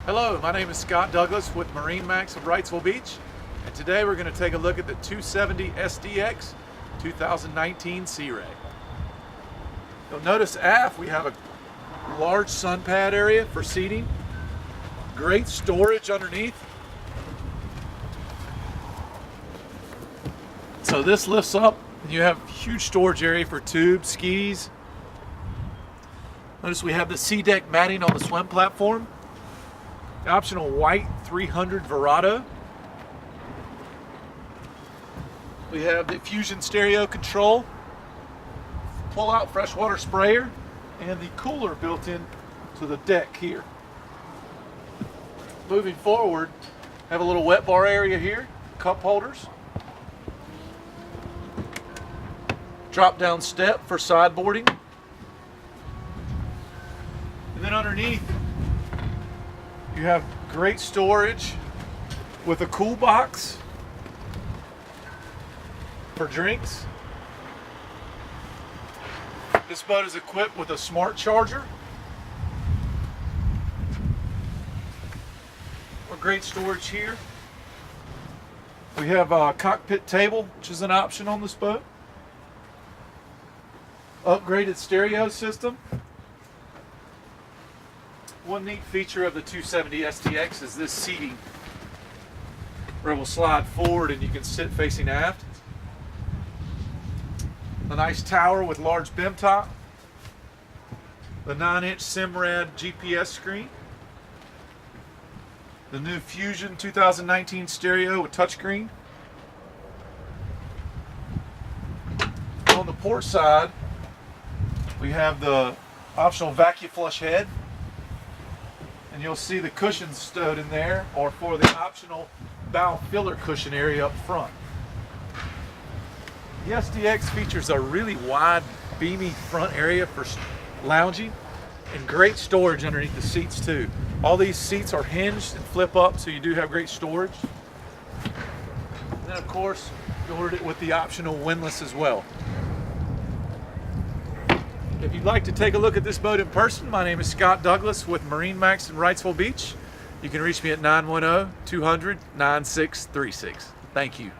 Hello, my name is Scott Douglas with MarineMax Wrightsville Beach, and today we're going to take a look at the 270 SDX 2019 Sea Ray. You'll notice aft we have a large sun pad area for seating, great storage underneath. So this lifts up and you have huge storage area for tubes, skis. Notice we have the sea deck matting on the swim platform. The optional white 300 Verado. We have the Fusion stereo control, pull-out freshwater sprayer, and the cooler built in to the deck here. Moving forward, have a little wet bar area here, cup holders, drop-down step for sideboarding, and then underneath you have great storage with a cool box for drinks. This boat is equipped with a smart charger. Great storage here. We have a cockpit table, which is an option on this boat. Upgraded stereo system. One neat feature of the 270 SDX is this seating, where it will slide forward and you can sit facing aft. A nice tower with large BIM top. The 9-inch Simrad GPS screen. The new Fusion 2019 stereo with touchscreen. On the port side, we have the optional vacuum flush head. And you'll see the cushions stowed in there, or for the optional bow filler cushion area up front. The SDX features a really wide, beamy front area for lounging and great storage underneath the seats too. All these seats are hinged and flip up, so you do have great storage. And then of course, you ordered it with the optional windlass as well. If you'd like to take a look at this boat in person, my name is Scott Douglas with MarineMax in Wrightsville Beach. You can reach me at 910-200-9636. Thank you.